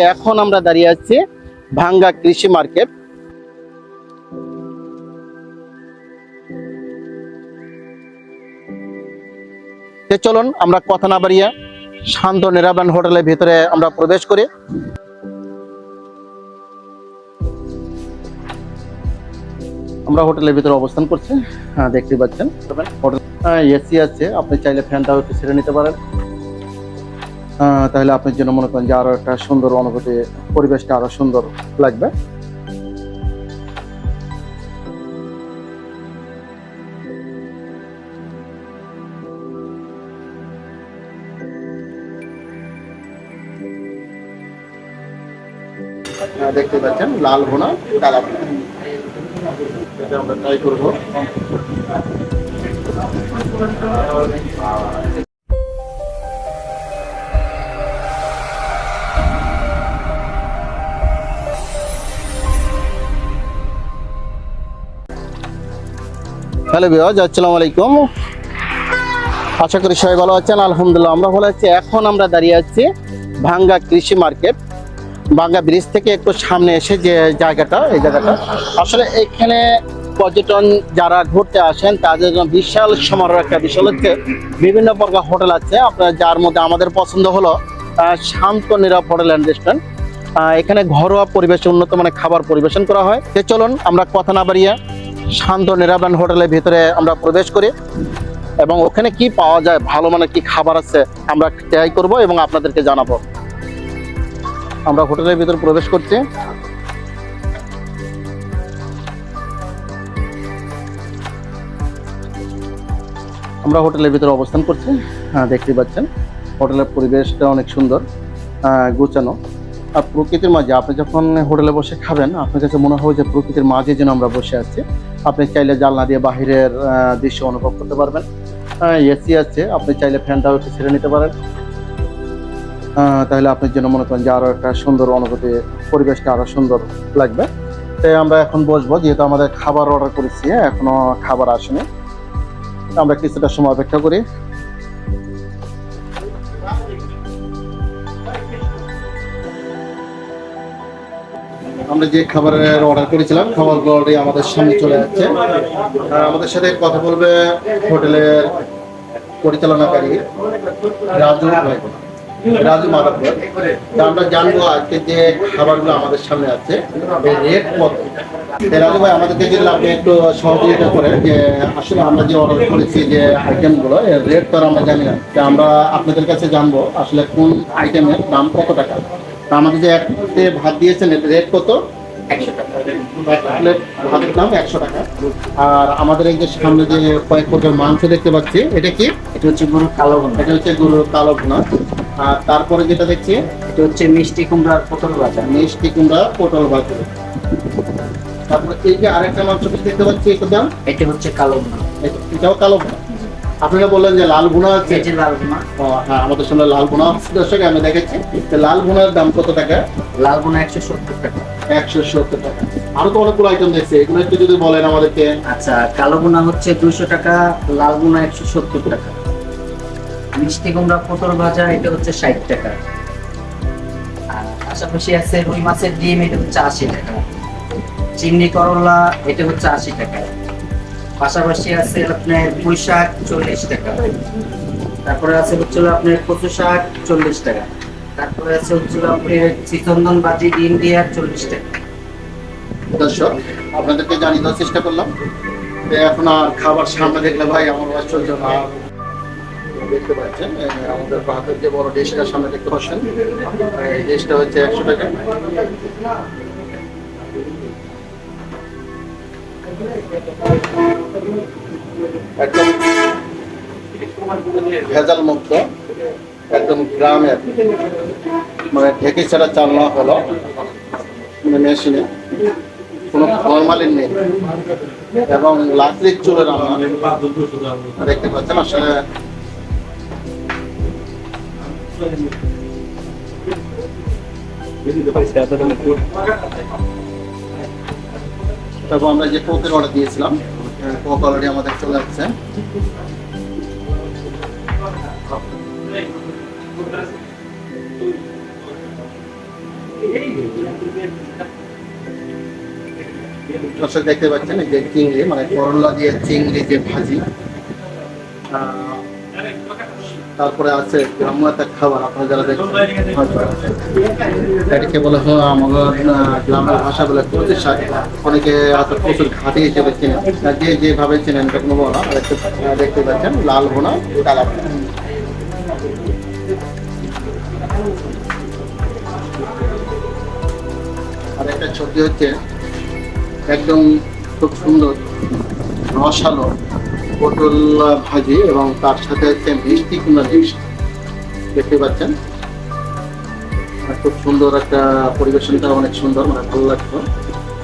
এখন আমরা দাঁড়িয়ে আছি ভাঙ্গা কৃষি মার্কেট। চলুন আমরা কথা না বাড়িয়ে শান্ত নিরাপদ হোটেলের ভিতরে আমরা প্রবেশ করি। আমরা হোটেলের ভিতরে অবস্থান করছি, হ্যাঁ দেখতে পাচ্ছেন হোটেল এসি আছে, আপনি চাইলে ফ্যানটাও একটু ছেড়ে নিতে পারেন। তাহলে আপনার জন্য মনে করেন যে আরো একটা সুন্দর অনুভূতি, পরিবেশটা আরো সুন্দর লাগবে। দেখতে পাচ্ছেন লাল ভুনা কালা ভুনা, এটা আমরা ট্রাই করবো। হ্যালো ভিউয়ার্স, আসসালামু আলাইকুম। আশা করি সবাই ভালো আছেন। আলহামদুলিল্লাহ আমরা ভালো আছি। এখন আমরা দাঁড়িয়ে আছি ভাঙ্গা কৃষি মার্কেট। ভাঙ্গা ব্রিজ থেকে একটু সামনে এসে যে জায়গাটা, এই জায়গাটা আসলে এখানে পর্যটন যারা ঘুরতে আসেন তাদের জন্য বিশাল সমারোহ একটা বিশাল হচ্ছে বিভিন্ন প্রকার হোটেল আছে আপনার, যার মধ্যে আমাদের পছন্দ হলো শান্ত নিরাপদ হোটেল অ্যান্ড রেস্টুরেন্ট। এখানে ঘরোয়া পরিবেশে উন্নত মানের খাবার পরিবেশন করা হয়। চলুন আমরা কথা না বাড়িয়ে শান্ত নিরাপদ হোটেলের ভিতরে আমরা প্রবেশ করি এবং ওখানে কি পাওয়া যায়, ভালো মানের কি খাবার আছে আমরা ট্রাই করব এবং আপনাদেরকে জানাবো। আমরা হোটেলের ভিতরে প্রবেশ করছি। আমরা হোটেলের ভিতরে অবস্থান করছি, হ্যাঁ দেখতে পাচ্ছেন হোটেলের পরিবেশটা অনেক সুন্দর, গোছানো। আর প্রকৃতির মাঝে আপনি যখন হোটেলে বসে খাবেন আপনার কাছে মনে হয় যে প্রকৃতির মাঝে যেন আমরা বসে আছি। আপনি চাইলে জানলা দিয়ে বাহিরের দৃশ্য অনুভব করতে পারবেন। এসি আছে, আপনি চাইলে ফ্যানটাও একটু ছেড়ে নিতে পারেন। তাহলে আপনার জন্য মনে করেন যে আরো একটা সুন্দর অনুভূতি, পরিবেশটা আরো সুন্দর লাগবে। তাই আমরা এখন বসবো, যেহেতু আমাদের খাবার অর্ডার করেছি, এখনো খাবার আসেনি। আমরা কিছুটা সময় অপেক্ষা করি। আমরা যে খাবারের অর্ডার করেছিলাম খাবারগুলো অলরেডি আমাদের সামনে চলে যাচ্ছে। আমাদের সাথে কথা বলবে হোটেলের পরিচালনাকারী রাজু মাদারপুর। আমরা জানবো আজকে যে খাবারগুলো আমাদের সামনে আছে এর রেট কত। রাজু ভাই, আমাদেরকে যদি আপনি একটু সহযোগিতা করেন যে আসলে আমরা যে অর্ডার করেছি যে আইটেমগুলো এর রেট তো আমরা জানি না, আমরা আপনাদের কাছে জানবো আসলে কোন আইটেমের দাম কত টাকা। আমাদের যে এক প্লেট ভাত দিয়েছেন এর রেট কত? 100 টাকা। এক প্লেট ভাতের দাম 100 টাকা। আর আমাদের এই যে সামনে যে কয়েক প্রকার মাংস দেখতে পাচ্ছি, এটা কি? এটা হচ্ছে গরুর কালো ভুনা। এটা হচ্ছে গরুর কালো ভুনা। আর তারপরে যেটা দেখছি এটা হচ্ছে মিষ্টি কুমড়ার পটল ভাজা। মিষ্টি কুমড়া পটল ভাজা। তারপরে এই যে আরেকটা মাংস দেখতে পাচ্ছি, এটার দাম? এটা হচ্ছে কালো ভুনা। এটাও কালো ভুনা। আপনারা বললেন যে লাল ভুনা আছে। এই যে লাল ভুনা। হ্যাঁ, আমাদের সামনে লাল ভুনা দর্শক আমি দেখাচ্ছি। লাল ভুনার দাম কত টাকা? লাল ভুনা 170 টাকা। 170 টাকা। আরো তো অনেকগুলো আইটেম দেখছি, এগুলো একটু যদি বলেন আমাদেরকে। আচ্ছা, কালো ভুনা হচ্ছে 200 টাকা, লাল ভুনা 170 টাকা। মিষ্টি কুমড়া পটল ভাজা এটা হচ্ছে 60 টাকা। আর পাশাপাশি আছে রুই মাছের ডিম, এটা হচ্ছে 80 টাকা। চিংড়ি করলা এটা হচ্ছে 80 টাকা। পাশাপাশি আছে আপনার পুঁই শাক 40 টাকা। তারপরে আছে হচ্ছে আপনার কচু শাক 40 টাকা। তারপরে আছে হচ্ছে আপনার চিতন্দন বাজি ডিম দিয়ে 40 টাকা। দর্শক আপনাদেরকে জানিয়ে দেওয়ার চেষ্টা করলাম। এখন আর খাবার সামনে দেখলে ভাই আমার আশ্চর্য না। দেখতে পাচ্ছেন আমাদের ভাতের যে বড় ডিশটা সামনে দেখতে পাচ্ছেন, এই ডিশটা হচ্ছে 100 টাকা। একদম ভেজাল মুক্ত, একদম গ্রামের, মানে ঢেকে ছাড়া চাল না হলো, মেশিনে কোনো ফরমালিন নেই এবং লাকড়ির চুলে রান্না। দেখতে পাচ্ছেন আসলে তারপর আমরা যে কোকের অর্ডার দিয়েছিলাম, কোক অলরেডি আমাদের চলে যাচ্ছে। দর্শক দেখতে পাচ্ছেন এই যে চিংড়ি, মানে করলা দিয়ে চিংড়ি যে ভাজি, তারপরে আছে গ্রাম্য একটা খাবার আপনারা যারা দেখছেন এটাকে বলে হয় আমাদের গ্রামের ভাষা বলে কচুর শাক, অনেকে হয়তো কচুর ঘাটি হিসেবে চেনেন, যে যেভাবে চেনেন এটা কোনো বলা না। আর একটা দেখতে পাচ্ছেন লাল ভুনা কালা ভুনা। আর একটা সবজি হচ্ছে একদম খুব সুন্দর রসালো পটল ভাজি এবং তার সাথে হচ্ছে মিষ্টি কুমড়া ডিশ দেখতে পাচ্ছেন। আর খুব সুন্দর একটা পরিবেশনটা, অনেক সুন্দর, মানে ভালো লাগতো।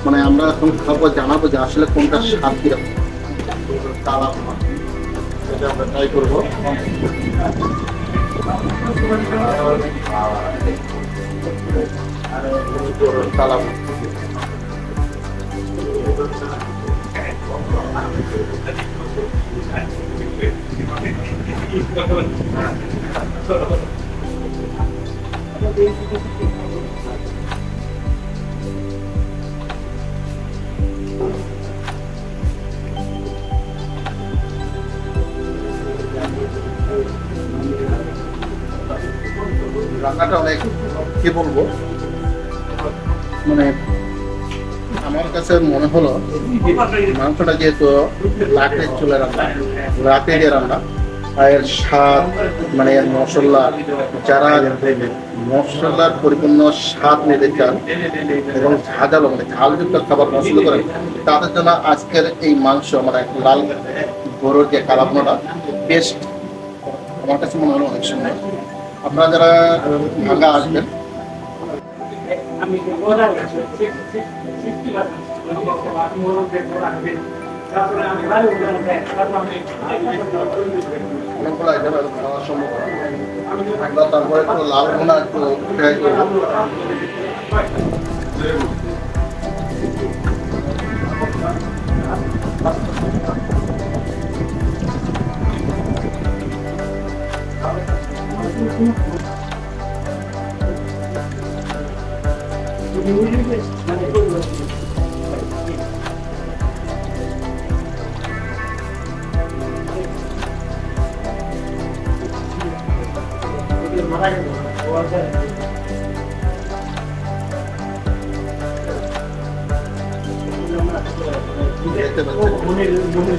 মানে আমরা এখন খাবো, জানাবো যে আসলে কোনটা স্বাদ কিরকম। তালা ভুনা সেটা আমরা ট্রাই করবো। তালা ভুনা রান্নাটা অনেক, কি বলবো, মানে আমার কাছে মনে হলো মাংসটা যেহেতু লাকড়ির চুলে রান্না, রাতে দিয়ে রান্না, এর স্বাদ, মানে এর মশলা, যারা মশলার পরিপূর্ণ স্বাদ নিতে চান এবং ঝাঁঝালো মানে ঝালযুক্ত খাবার পছন্দ করেন, তাদের জন্য আজকের এই মাংস, মানে লাল গরুর যে কালা ভুনাটা বেস্ট। আমার কাছে মনে হলো অনেক সুন্দর। আপনারা যারা ভাঙ্গা আসবেন, অনেকগুলো আইটেম খাওয়া সম্ভব। আমরা তারপরে একটু লাল ভুনা একটু ট্রাই করবো।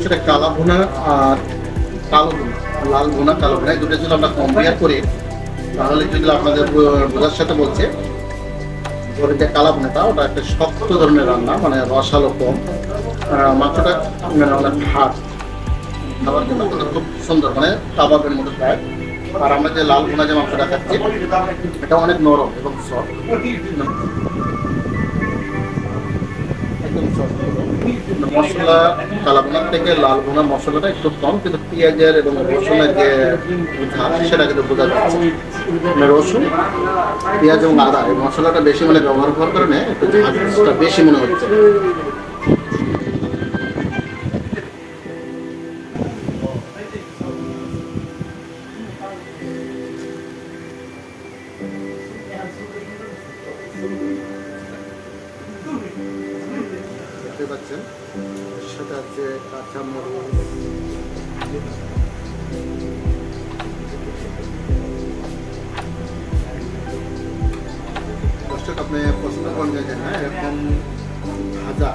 সেটা কালা ভুনা আর কালো ভুনা, লাল ভুনা কালো ভুনা, দুটো যদি আমরা কম্পেয়ার করি তাহলে যদি আপনাদের বোঝার সাথে বলছে ওর যে কালা ভুনাটা ওটা একটা শক্ত ধরনের রান্না, মানে রসালো কম, মাংসটা মানে অনেক হাট, খাবার জন্য কিন্তু খুব সুন্দর, মানে কাবাবের মতো খায়। আর আমরা যে লাল ভুনা যে মাংসটা খাচ্ছি এটা অনেক নরম এবং সফট, একদম সফট। মশলা কালা ভুনার থেকে লাল ভুনা মশলাটা একটু কম, কিন্তু পেঁয়াজের এবং রসুনের যে ঝাল সেটা কিন্তু বোঝা যাচ্ছে। মানে রসুন, পেঁয়াজ এবং আদা এই মশলাটা বেশি মানে ব্যবহার করার কারণে একটু ঝালটা বেশি মনে হচ্ছে। দেখতে পাচ্ছেন সেটা হচ্ছে কাঁচা মরিচ, দর্শক আপনি পছন্দ করেন যে না এরকম ভাজা,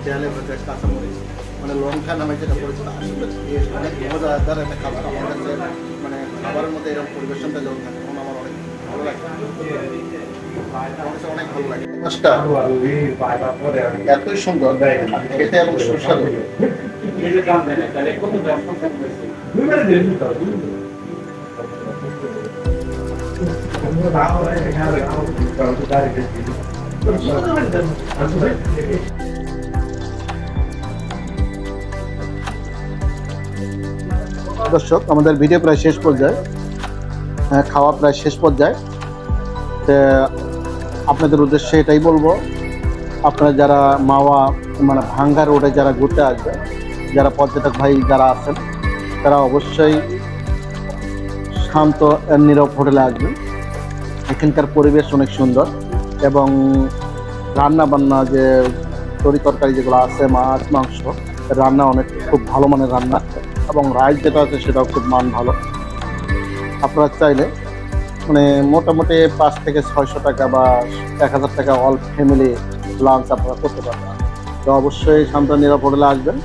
তেলে ভাজা কাঁচা মরিচ, মানে লঙ্কা নামে যেটা পরিচিত, আসলে অনেক মজাদার একটা খাবার। আমার কাছে মানে খাবারের মধ্যে এরকম পরিবেশনটা যখন থাকে তখন আমার অনেক ভালো লাগে, অনেক ভালো লাগে। মাছটা এতই সুন্দর খেতে এবং সুস্বাদু। দর্শক আমাদের ভিডিও প্রায় শেষ পর্যায়ে, খাওয়া প্রায় শেষ পর্যায়ে, আপনাদের উদ্দেশ্যে এটাই বলবো, আপনারা যারা মাওয়া মানে ভাঙ্গা রোডে যারা ঘুরতে আসবে, যারা পর্যটক ভাই যারা আছেন, তারা অবশ্যই শান্ত নীরব হোটেলে আসবেন। এখানকার পরিবেশ অনেক সুন্দর এবং রান্না বান্না যে তরি তরকারি যেগুলো আছে, মাছ মাংস, রান্না অনেক খুব ভালো মানের রান্না, এবং রাইস যেটা আছে সেটাও খুব মান ভালো। আপনারা চাইলে মানে মোটামুটি 5 থেকে 600 টাকা বা 1000 টাকা অল ফ্যামিলি লাঞ্চ আপনারা করতে পারবেন। তো অবশ্যই শান্ত নিরাপদ হোটেলে আসবেন,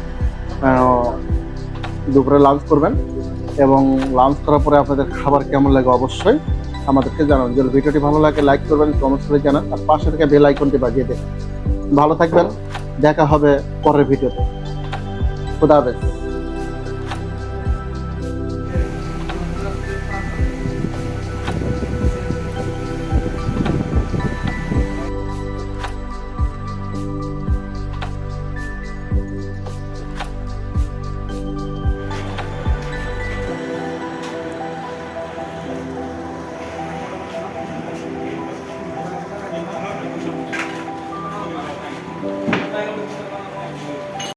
দুপুরে লাঞ্চ করবেন, এবং লাঞ্চ করার পরে আপনাদের খাবার কেমন লাগে অবশ্যই আমাদেরকে জানান। যদি ভিডিওটি ভালো লাগে লাইক করবেন, কমেন্টস করে জানান, আর পাশে থেকে বেল আইকনটি বাজিয়ে দেন। ভালো থাকবেন, দেখা হবে পরের ভিডিওতে। খুদা হাফেজ।